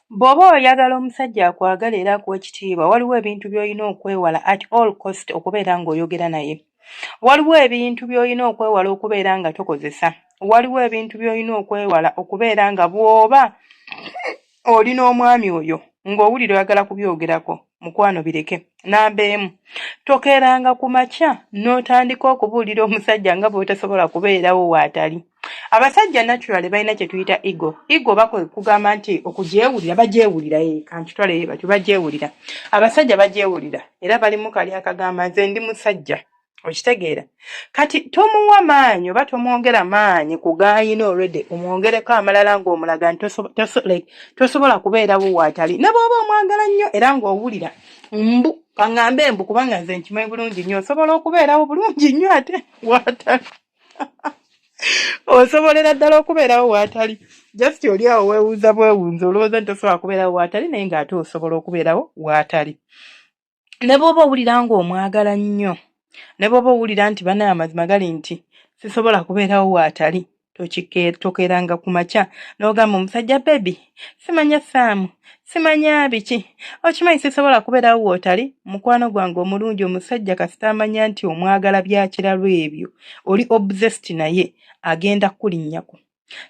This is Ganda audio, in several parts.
Bw'oba oyagala omusajja akwagala era akuwa ekitiibwa, waliwo ebintu by'olina okwewala at all cost okubeera ng'oyogera naye. Waliwo ebintu by'olina okwewala okubeera nga tokozesa. Waliwo ebintu by'olina okwewala okubeera nga bw'oba olina omwami oyo ng'owulira oyagala kubyogerako, mukwano bireke. Namba emu, tokeeranga ku makya n'otandika okubuulira omusajja nga bw'otasobola kubeerawo waatali. Abasajja naturally balina kye tuyita ego. Ego kugamba nti okugyewulira bagyewulira kankitwale batyo bagyewulira. Abasajja bagyewulira era balimu kali akagamba nze ndi musajja. Okitegeera. Kati tomuwa maanyi oba tomwongera maanyi ku gaayina already omwongereko amalala ng'omulaga nti tosobola kubeerawo waatali. Ne bw'oba omwagala nnyo era ng'owulira mbu kaŋŋambe mbu kubanga nze nkimanyi bulungi nnyo osobola okubeerawo bulungi nnyo ate waatali. Osobolera ddala okubeerawo waatali. Just oli awo weewuuza bwewuunza olowooza nti tosobola kubeerawo waatali naye ng'ate osobola okubeerawo waatali. Ne bw'oba owulira ng'omwagala nnyo, ne bw'oba owulira nti banaye amazima gali nti sisobola kubeerawo waatali, tokeeranga ku makya n'ogamba omusajja bebi simanya ssaamu simanya biki okimanyi sisobola kubeerawo wootali. Mukwano gwange omulungi omusajja kasita amanya nti omwagala bya kiralo ebyo oli obsessed naye agenda kulinnyako.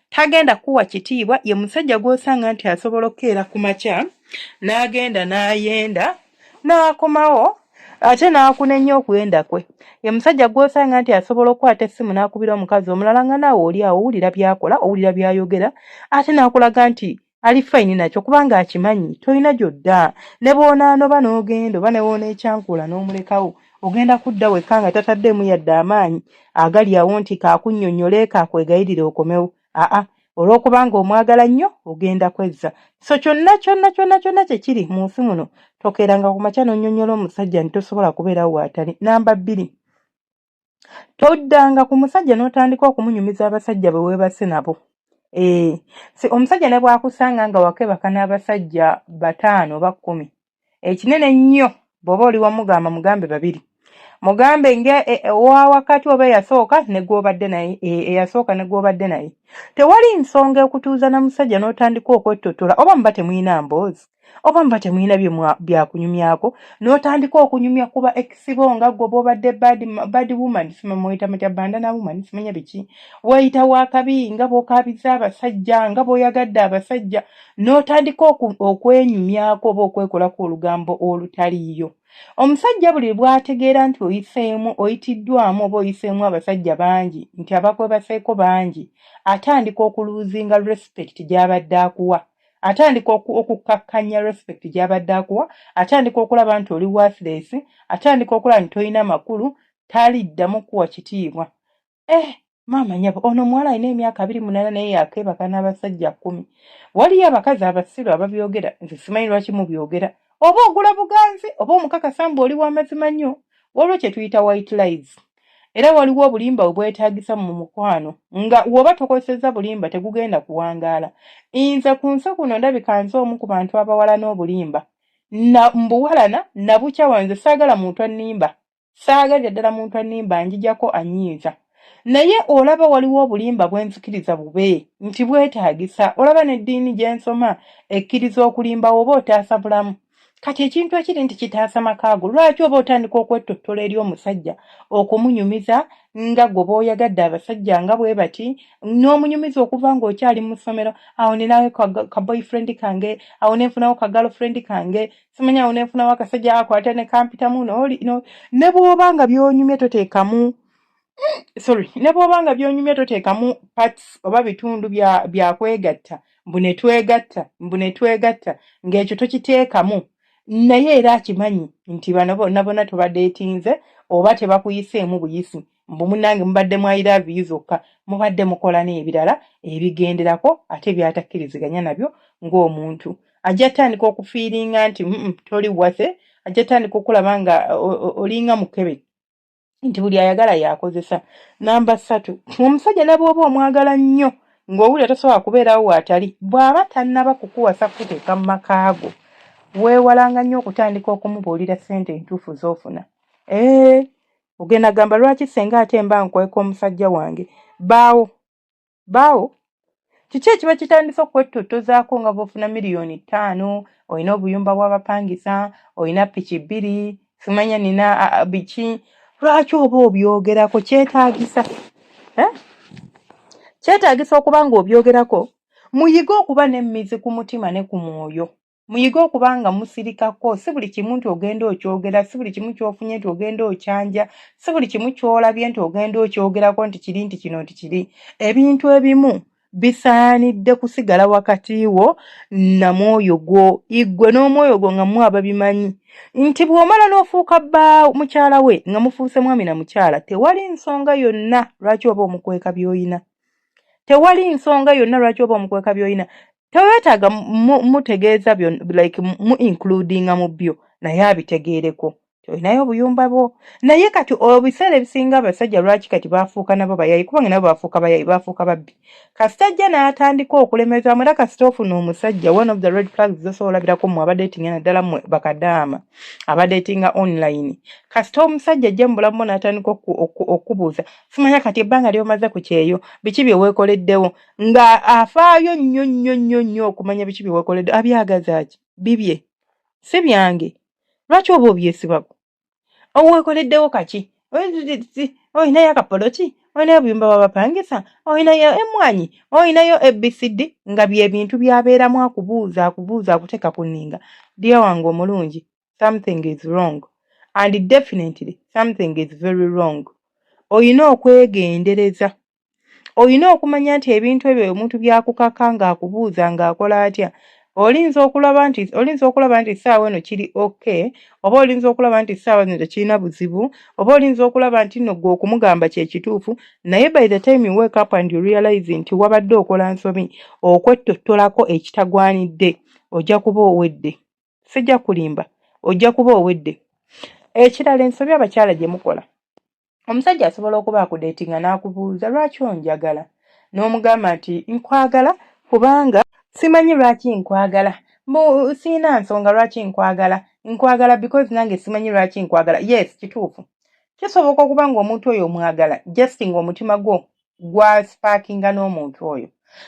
Tagenda kuwa kitiibwa. Ye musajja gw'osanga nti asobola okukeera ku makya n'agenda n'ayenda n'akomawo ate n'akunenya okuyenda kwe. Ye musajja gw'osanga nti asobola okukwata essimu n'akubira omukazi omulala nga naawe oli awo owulira by'akola owulira by'ayogera ate n'akulaga nti ali fayini nakyo kubanga akimanyi tolina gy'odda. Ne bw'onaanoba n'ogenda oba ne bw'oneekyankuula n'omulekawo ogenda kudda wekka nga tataddeemu yadde amaanyi agali awo nti kaakunnyonnyole kaakwegayirire okomewo. Olw'okubanga omwagala nnyo ogenda kwezza. So kyonna kye kiri mu nsi muno tokeeranga ku makya n'onnyonnyola omusajja nti tosobola kubeerawo waatali. Namba 2, toddanga ku musajja n'otandika okumunyumiza abasajja be weebase nabo. Omusajja ne bw'akusanga nga wakebaka n'abasajja 5 oba 10, ekinene nnyo bw'oba oli wamugamba mugambe 2. Mugambe owa wakati oba eyasooka ne gw'obadde naye eyasooka ne gw'obadde naye. Tewali nsonga okutuuza na musajja n'otandika okwettotola oba muba temuyina mboozi oba muba temuyina byakunyumyako n'otandika okunyumya kuba ekisibo nga gwe bw'obadde bad woman simamuyita mutya bandana woman simanya biki weyita wakabi nga bw'okaabiza abasajja nga bw'oyagadde abasajja n'otandika okwenyumyako oba okwekolako olugambo olutaliiyo. Omusajja buli bw'ategeera nti oyitiddwamu oba oyiseemu abasajja bangi nti abakwebaseeko bangi atandika okuluuzinga respect gy'abadde akuwa, atandika okukkakkanya respect gy'abadde akuwa, atandika okulaba nti oli worthless, atandika okulaba nti tolina makulu, taliddamu kuwa kitiibwa. Maama nyabo ono omuwala alina emyaka 28 naye yakeebaka n'abasajja 10. Waliyo abakazi abasiru ababyogera nze simanyi lwaki mubyogera. Oba ogula buganzi oba omukakasa mbu oli w'amazima nnyo waliwo kye tuyita white lies. Era waliwo obulimba obwetaagisa mu mukwano nga woba tokozesezza bulimba tegugenda kuwangaala. Nze ku nsi kuno ndabika nze omu ku bantu abawala n'obulimba mbuwalana nabukya wanze saagala muntu annimba, saagalira ddala muntu annimba njijako anyiiza. Naye olaba waliwo obulimba bwenzikiriza bube nti bwetaagisa. Olaba n'eddiini gye nsoma ekkiriza okulimba oba otaasa bulamu. Kati ekintu ekiri nti kitaasa makaago lwaki oba otandika okwettottola eri omusajja okumunyumiza nga gwe bw'oyagadde abasajja nga bwe bati n'omunyumiza okuva ng'okyali mu ssomero awo ninawe ka boyfriend kange awo nenfunawo ka girlfriend kange simanya awo nenfunawo akasajja akwata ne kampitamu ne bw'obanga by'onyumye toteekamu ne bw'obanga by'onyumye toteekamu parts oba bitundu bya kwegatta mbu ne twegatta ng'ekyo tokiteekamu. Naye era akimanyi nti bano bonna tobadeetinze oba tebakuyiseemu buyisi mbu munnange mubadde mu I love you zokka mubadde mukola n'ebirala ebigenderako ate byatakkiriziganya nabyo ng'omuntu. Ajja tandika okufiiringa nti toli wase, ajja tandika okulaba nga olinga mukebe nti buli ayagala yakozesa. Namba 3, omusajja ne bw'oba omwagala nnyo ng'owulira tosobola kubeerawo waatali, bw'aba tannaba kukuwasa kuteeka mu makaago weewalanga nnyo okutandika okumubuulira ssente entuufu z'ofuna. Ogenda gamba lwaki senga ate mba nkweka omusajja wange baawo kiki ekiba kitandise okwettotozaako nga bw'ofuna miliyoni 5 olina obuyumba bw'abapangisa olina piki 2 simanya nina biki lwaki oba obyogerako kyetaagisa kyetaagisa okuba nga obyogerako muyige okuba n'emmizi ku mutima ne ku mwoyo muyige okuba nga musirikako si buli kimu nti ogenda okyogera si buli kimu ky'ofunye nti ogenda okyanja si buli kimu ky'olabye nti ogenda okyogerako nti kiri nti kino nti kiri ebintu ebimu bisaanidde kusigala wakati wo na mwoyo gwo igwe n'omwoyo gwo nga mwaba bimanyi nti bw'omala n'ofuuka bba mukyala we nga mufuuse mwami na mukyala tewali nsonga yonna lwaki oba omukweka by'oyina tewali nsonga yonna lwaki oba omukweka by'oyina teweetaaga mutegeeza like mu includinga mu byo naye abitegeereko olinayo obuyumba bwo naye kati obiseera ebisinga abasajja lwaki kati baafuuka nabo bayayi kubanga nabo baafuuka bayayi baafuuka babbi kasita n'atandika okulemezaamu era kasita ofuna omusajja one of the red flags zosobola olabirako mu abadeetinga naddala mu bakadaama abadeetinga online kasita omusajja ajja mu bulamu n'atandika okubuuza simanya kati ebbanga ly'omaze ku kyeyo biki bye weekoleddewo nga afaayo nnyo okumanya biki bye weekoleddewo abyagaza ki bibye si byange lwaki oba obyesibako oweekoleddewo kaki olinayo akapoloti olinayo obuyumba bw'abapangisa olinayo emmwanyi olinayo ABCD nga byebintu byabeeramu akubuuza akuteeka ku nninga dya wange omulungi something is wrong and definitely something is very wrong olina okwegendereza olina okumanya nti ebintu ebyo omuntu byakukaka ng'akubuuza ng'akola atya olinza okulaba nti ssaawa eno kiri okay oba olinza okulaba nti ssaawa zino tekirina buzibu oba olinza okulaba nti nno gwe okumugamba kye kituufu naye by the time you wake up and you realize nti wabadde okola nsobi okwettottolako ekitagwanidde ojja kuba owedde sijja kulimba ojja kuba owedde ekirala ensobi abakyala gye mukola omusajja asobola okuba akudeetinga n'akubuuza lwaki onjagala n'omugamba nti nkwagala kubanga simanyi lwaki nkwagala siina nsonga lwaki nkwagala because nange simanyi lwaki nkwagala yes kituufu kisoboka okuba nga omuntu oyo omwagala just nga omutima gwo gwa sparkinga n'omuntu oyo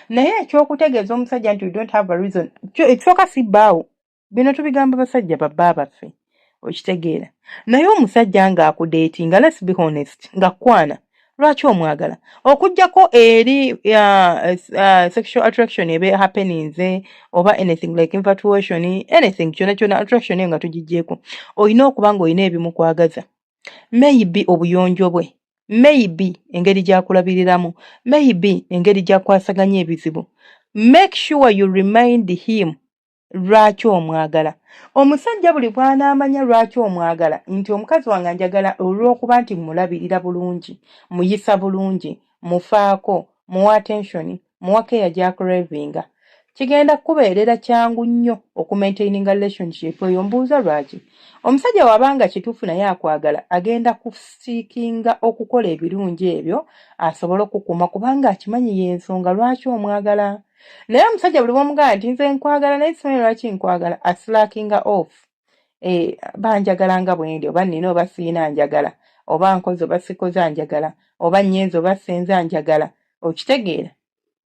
naye ekyokutegeeza omusajja nti you don't have a reason ekisooka si bbaawo bino tubigamba basajja babba baffe okitegeera naye omusajja ng'akudeetinga let's be honest nga kwana lwaki omwagala okujjako eri sexual attraction ebe happenings oba anything like infatuation anything kyona attraction nga tugijjeeko olina okuba nga olina ebimukwagaza maybe obuyonjo bwe maybe engeri gy'akulabiriramu maybe engeri gy'akwasaganya ebizibu make sure you remind him lwaki omwagala omusajja buli bw'anaamanya lwaki omwagala nti omukazi wange njagala olw'okuba nti mulabirira bulungi muyisa bulungi mufaako muwa attention muwa care gy'akravinga kigenda kubeerera kyangu nnyo okumaintaininga relationship eyo mbuuza lwaki omusajja wabanga kituufu naye akwagala agenda kusiikinga okukola ebirungi ebyo asobole okukuuma kubanga akimanyi y'ensonga lwaki omwagala naye omusajja buli bw'omugamba nti nze nkwagala naye simanyi lwaki nkwagala aslackinga off banjagala nga bwendi oba nnina oba siina njagala oba nkozi oba sikoza njagala oba nnyenzi oba senza njagala okitegeera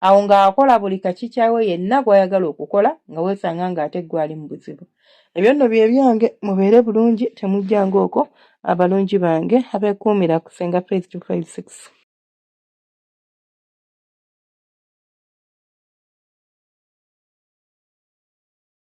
awo ng'akola buli kakikyawe yenna gw'ayagala okukola nga weesanga ng'ate gwali mu buzibu ebyo nno bye byange mubeere bulungi temujjanga okwo abalungi bange abeekuumira kusenga Face 256